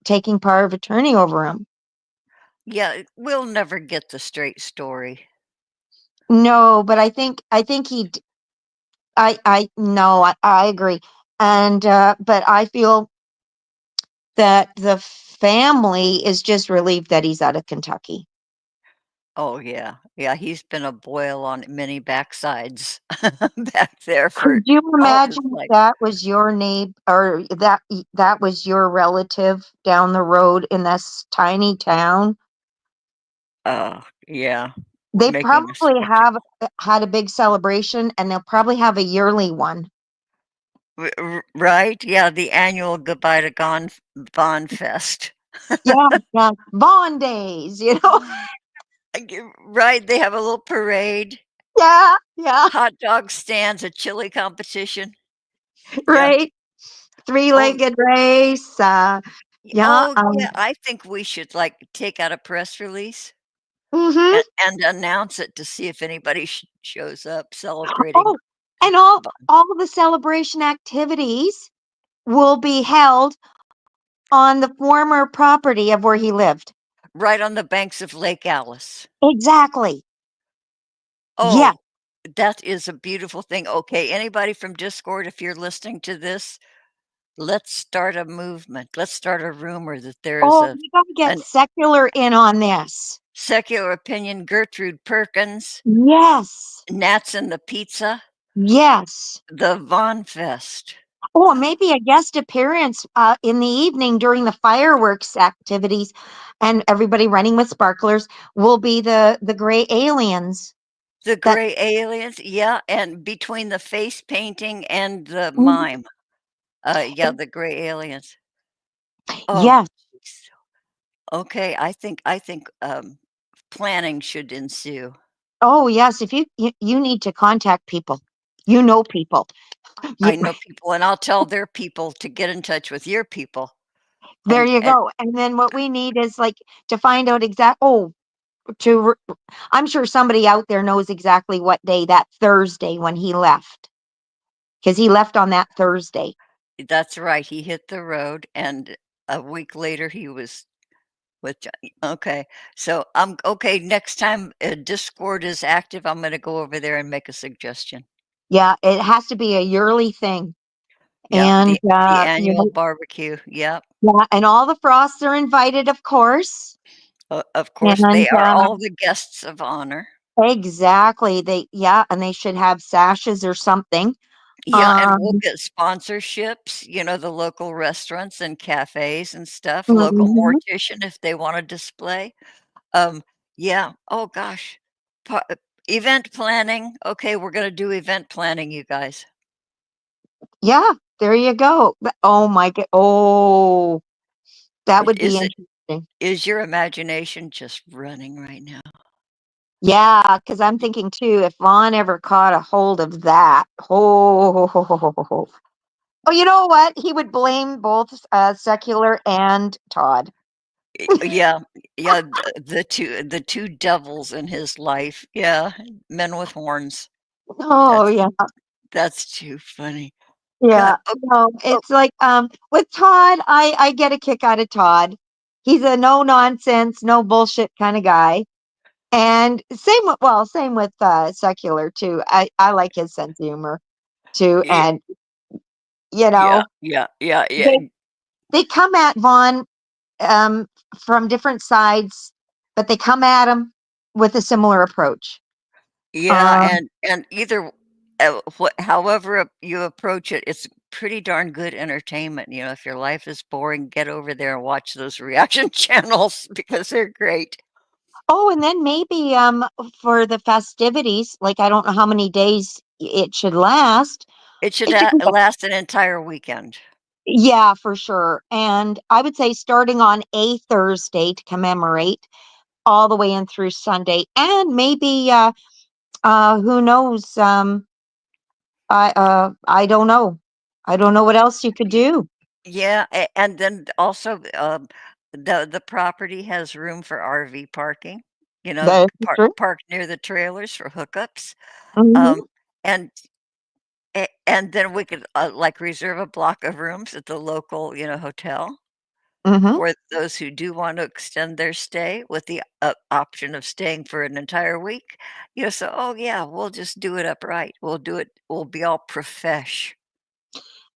taking power of attorney over him. Yeah, we'll never get the straight story. No, but I think I no, I agree. And but I feel that the family is just relieved that he's out of Kentucky. Oh, yeah. Yeah, he's been a boil on many backsides back there for Could you all his imagine if life. that was your neighbor or that was your relative down the road in this tiny town? Oh, yeah, They making a probably have spectacle. had a big celebration and they'll probably have a yearly one. Right? Yeah, the annual Goodbye to Gone Fest. Yeah, yeah. Vaughn days, you know? Right, they have a little parade, Yeah, yeah, hot dog stands, a chili competition. Yeah. right. Oh, Three-legged race. Yeah. yeah, I think we should, like, take out a press release Mhm. and announce it to see if anybody shows up celebrating. Oh, and all the celebration activities will be held on the former property of where he lived. Right on the banks of Lake Alice. Exactly. Yeah. Oh, that is a beautiful thing. Okay, anybody from Discord, if you're listening to this, let's start a movement. Let's start a rumor that there is Oh, you gotta get an secular in on this. secular opinion, Gertrude Perkins, Yes. Nats and the Pizza, Yes. the Von Fest. Oh, maybe a guest appearance in the evening during the fireworks activities, and everybody running with sparklers will be the gray aliens. The That Gray Aliens, yeah, and between the face painting and the Mhm. mime, yeah, the Gray Aliens. Oh, Yes. jeez. Okay, I think planning should ensue. Oh, yes. If you need to contact people, you know people. You, I know people, and I'll tell their people to get in touch with your people, there you and go. And then what we need is like to find out I'm sure somebody out there knows exactly what day that Thursday when he left, because he left on that Thursday. that's right, he hit the road, and a week later, he was with Johnny. Okay, so, okay, next time, Discord is active, I'm gonna go over there and make a suggestion. Yeah, it has to be a yearly thing. Yeah, And, the you annual know, barbecue, yep. yeah, and all the Frosts are invited, of course. Of course, And, they are all the guests of honor. exactly, yeah, and they should have sashes or something. Yeah, and we'll Um, get sponsorships, the local restaurants and cafes and stuff, local mhm. mortician if they wanna display. Um, yeah, oh gosh. Pa Event planning, okay, we're gonna do event planning, you guys. Yeah, there you go. Oh my god. Oh, that would be Is it interesting. is your imagination just running right now? Yeah, because 'cause I'm thinking too, if Vaughn ever caught a hold of that, oh, oh, you know what? He would blame both, Secular and Todd. Yeah, yeah, the two devils in his life, yeah, men with horns. Oh, That's yeah, that's too funny. God, yeah. oh No, oh, it's like, with Todd, I get a kick out of Todd. He's a no nonsense, no bullshit kinda guy, and same with, Secular too. I like his sense of humor too, yeah, and, you yeah, know, yeah, yeah, yeah, they they come at Vaughn, um, from different sides, but they come at him with a similar approach. yeah, Um, and either however you approach it, it's pretty darn good entertainment, if your life is boring, get over there and watch those reaction channels because they're great. oh, and then maybe, for the festivities, like, I don't know how many days it should last. It should It should be last an entire weekend. yeah, for sure, and I would say starting on a Thursday to commemorate all the way in through Sunday, and maybe, who knows, I don't know. I don't know what else you could do. Yeah, and then also, the property has room for RV parking, That's true. park near the trailers for hookups, Mhm, um, and and then we could, like, reserve a block of rooms at the local, hotel mhm. for those who do want to extend their stay with the, option of staying for an entire week, so, "Oh, yeah, we'll just do it upright. We'll be all profesh."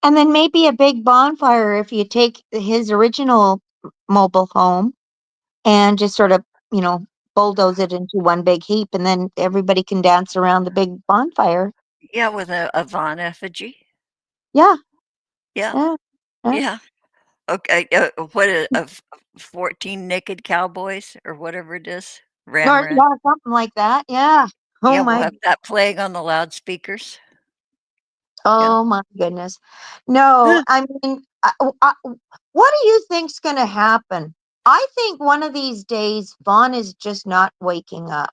And then maybe a big bonfire if you take his original mobile home and just sort of, you know, bulldoze it into one big heap, and then everybody can dance around the big bonfire. Yeah, with a Von effigy. Yeah, Yeah, yeah, yeah. yeah. Okay, what of 14 naked cowboys or whatever it is? Or Ramrod. yeah, something like that. Yeah. Oh Yeah, we'll my have that playing on the loudspeakers. Yeah. Oh my goodness. No, I mean, what do you think's going to happen? I think one of these days Vaughn is just not waking up.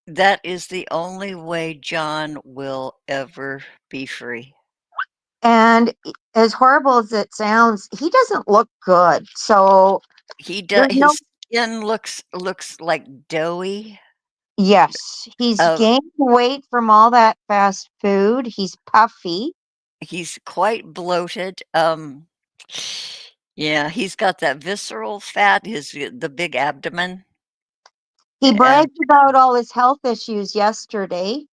That is the only way John will ever be free. And as horrible as it sounds, he doesn't look good. So He does. there's no, His skin looks like doughy. yes, he's Uh, gained weight from all that fast food. He's puffy. he's quite bloated. Yeah, he's got that visceral fat. The big abdomen, He and bragged about all his health issues yesterday.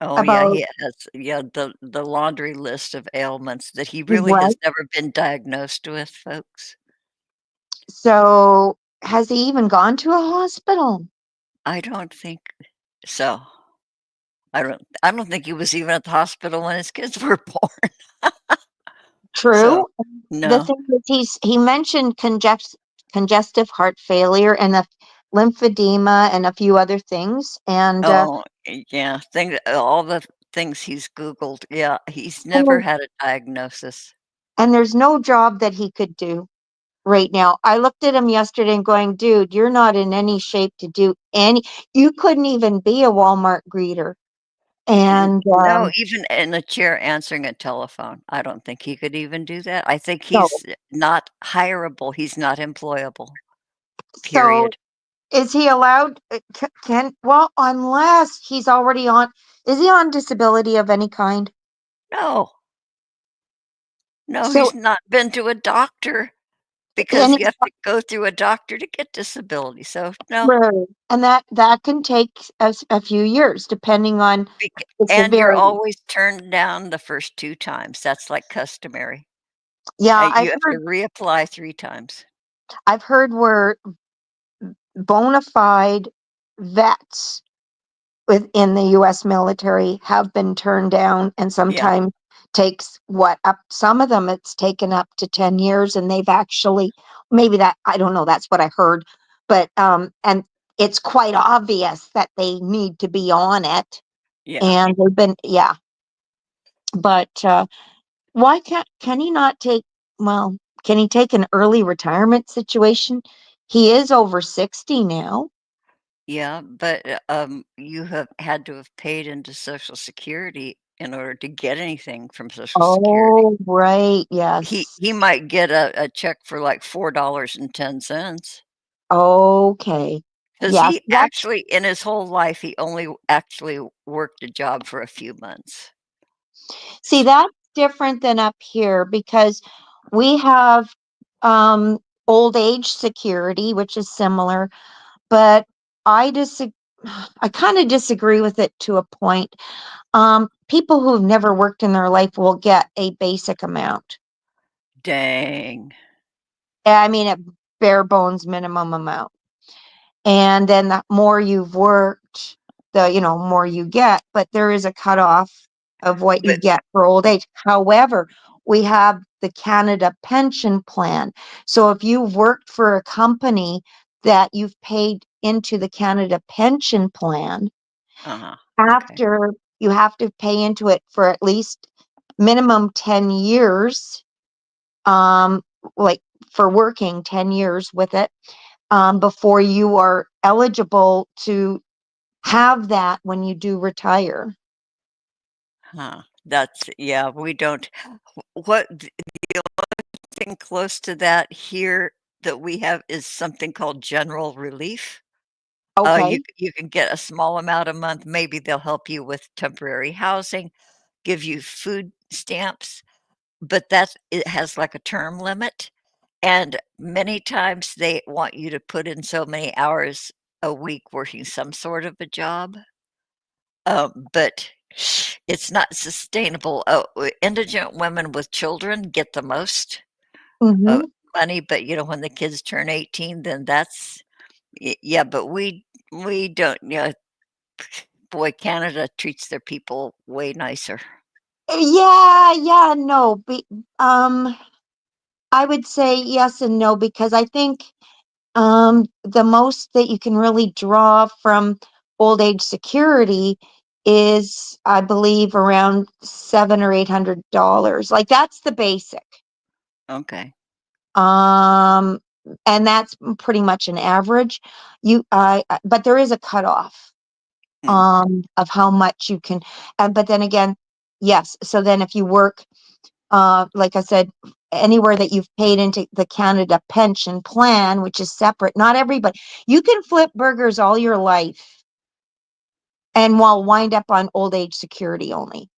oh yeah, About he has the laundry list of ailments that he really what? has never been diagnosed with, folks. So has he even gone to a hospital? I don't think so. I don't think he was even at the hospital when his kids were born. So True. The no. thing is, he mentioned congestive heart failure and the lymphedema and a few other things, Oh, yeah, all the things he's Googled, yeah, he's and never had a diagnosis. there's no job that he could do right now. I looked at him yesterday and going, dude, you're not in any shape to do any. You couldn't even be a Walmart greeter, N and no, even in a chair answering a telephone, I don't think he could even do that. I think so he's not hireable, he's not employable, so period. is he allowed? Can well unless he's already on. Is he on disability of any kind? No, no, So he's not been to a doctor and because you have to go through a doctor to get disability, so no. right. And that can take a few years depending on Bec the and you're severity. always turned down the first 2 times, that's, like, customary. Yeah, You have to reapply 3 times. I've heard where bona fide vets within the US military have been turned down and Yeah, sometimes takes what up some of them it's taken up to 10 years and they've actually maybe that I don't know, that's what I heard. But and it's quite obvious that they need to be on it yeah, and they've been yeah. But why can he not take well, can he take an early retirement situation? He is over 60 now. yeah, but, you have had to have paid into Social Security in order to get anything from Social Security. Oh, right, He yes. he might get a check for, like, $4.10 Okay. because Yes, he that's actually in his whole life, he only actually worked a job for a few months. see, that's different than up here because we have um old age security, which is similar, but I disagree. I kind of disagree with it to a point. People who've never worked in their life will get a basic amount. Dang. I mean, a bare bones minimum amount. And then the more you've worked, the more you get, but there is a cutoff of what you But get for old age. However, we have the Canada Pension Plan. So if you've worked for a company that you've paid into the Canada Pension Plan, uh-huh, okay. after you have to pay into it for at least minimum 10 years, um, like for working 10 years with it, before you are eligible to have that when you do retire. Huh, that's yeah, we don't what the thing close to that here that we have is something called general relief. Okay. You can get a small amount a month, maybe they'll help you with temporary housing, give you food stamps, but it has like a term limit, and many times they want you to put in so many hours a week working some sort of a job, but it's not sustainable. Indigent women with children get the most, uh, Mhm. money, but, when the kids turn 18, then that's yeah, but we don't, boy, Canada treats their people way nicer. Yeah, yeah, no, um, I would say yes and no because I think the most that you can really draw from old age security is, I believe, around $700 or $800. Like that's the basic. Okay. Um, and that's pretty much an average. But there is a cutoff of how much you can. But then again, yes. So then if you work, like I said, anywhere that you've paid into the Canada Pension Plan, which is separate, not everybody, you can flip burgers all your life and while wind up on old age security only,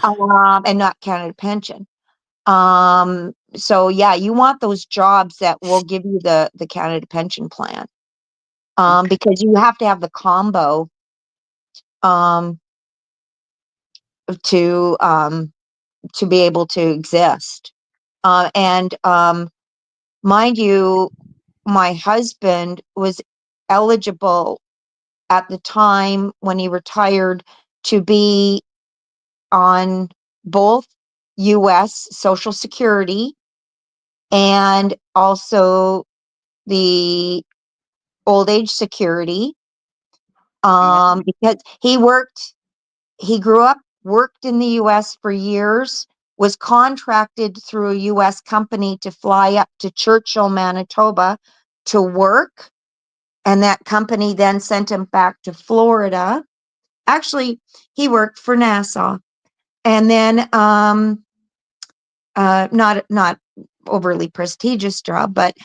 and not Canada Pension. So yeah, you want those jobs that will give you the Canada Pension Plan, Okay. because you have to have the combo, um, to um, to be able to exist. And mind you, my husband was eligible at the time when he retired to be on both U.S. Social Security and also the old age security, Wow. because he grew up, worked in the US for years, was contracted through a US company to fly up to Churchill, Manitoba to work. And that company then sent him back to Florida. Actually, he worked for NASA. And then, not overly prestigious job, but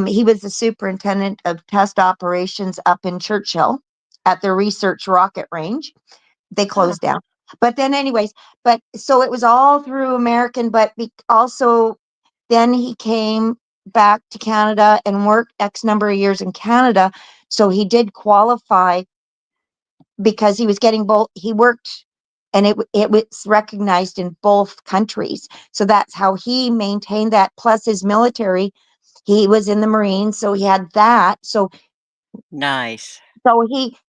he was the superintendent of test operations up in Churchill at the research rocket range. They Huh. closed down. But then, anyways, but so it was all through American, but also then he came back to Canada and worked X number of years in Canada. So he did qualify because he was getting both. He worked and it was recognized in both countries. So that's how he maintained that. Plus his military, he was in the Marines, so he had that. Nice. So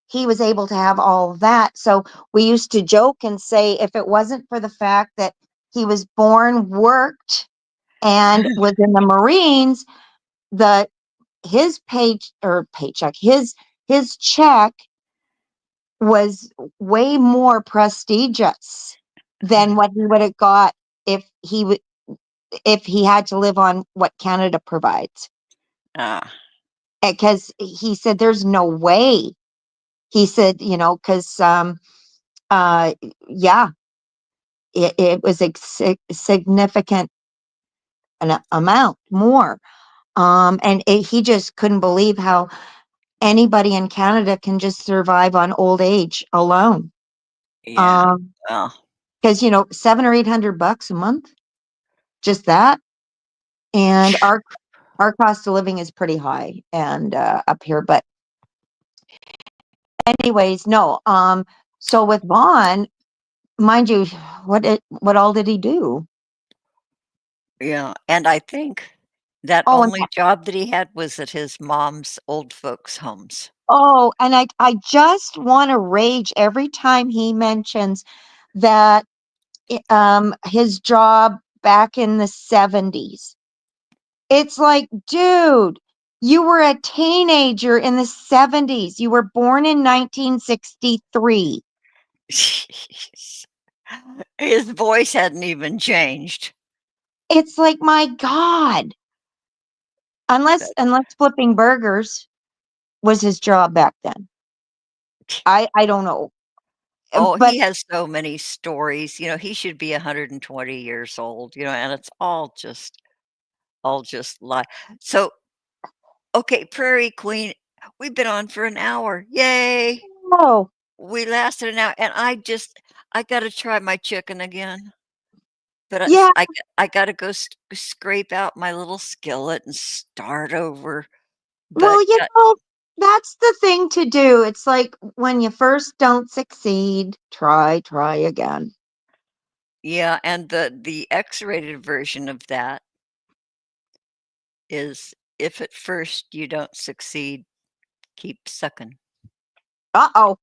he was able to have all of that. So we used to joke and say if it wasn't for the fact that he was born, worked, and was in the Marines, the his paycheck, his check was way more prestigious than what he would have got if if he had to live on what Canada provides. Ah, Because he said there's no way. He said, because uh yeah, it was a significant an amount more. And he just couldn't believe how anybody in Canada can just survive on old age alone. yeah. Um, Well, because $700 or $800 a month, just that. And our cost of living is pretty high and up here. But anyways, no. So with Vaughn, mind you, what all did he do? yeah. And I think that Oh, and only job that he had was at his mom's old folks' homes. I just want to rage every time he mentions that his job back in the 70s. It's like, dude, you were a teenager in the 70s. You were born in 1963. His voice hadn't even changed. It's like, my God. That Unless flipping burgers was his job back then. I don't know. Oh, But he has so many stories. He should be 120 years old, and it's all just lie. So, okay, Prairie Queen, we've been on for an hour. Yay! oh, We lasted an hour, and I gotta try my chicken again. But yeah, I gotta go scrape out my little skillet and start over. well, But, that's the thing to do. It's like when you first don't succeed, try again. yeah, and the X-rated version of that is, "If at first you don't succeed, keep sucking." Uh-oh.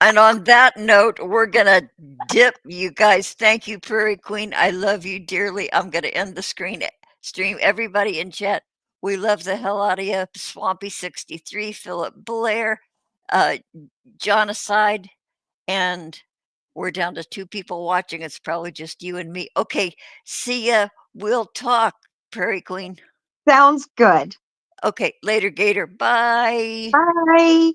And on that note, we're gonna dip, you guys. Thank you, Prairie Queen. I love you dearly. I'm gonna end the stream. Everybody in chat, we love the hell out of you. Swampy 63, Philip Blair, John aside, and we're down to 2 people watching. It's probably just you and me. Okay, see ya. We'll talk, Prairie Queen. Sounds good. Okay, later, Gator. Bye. Bye.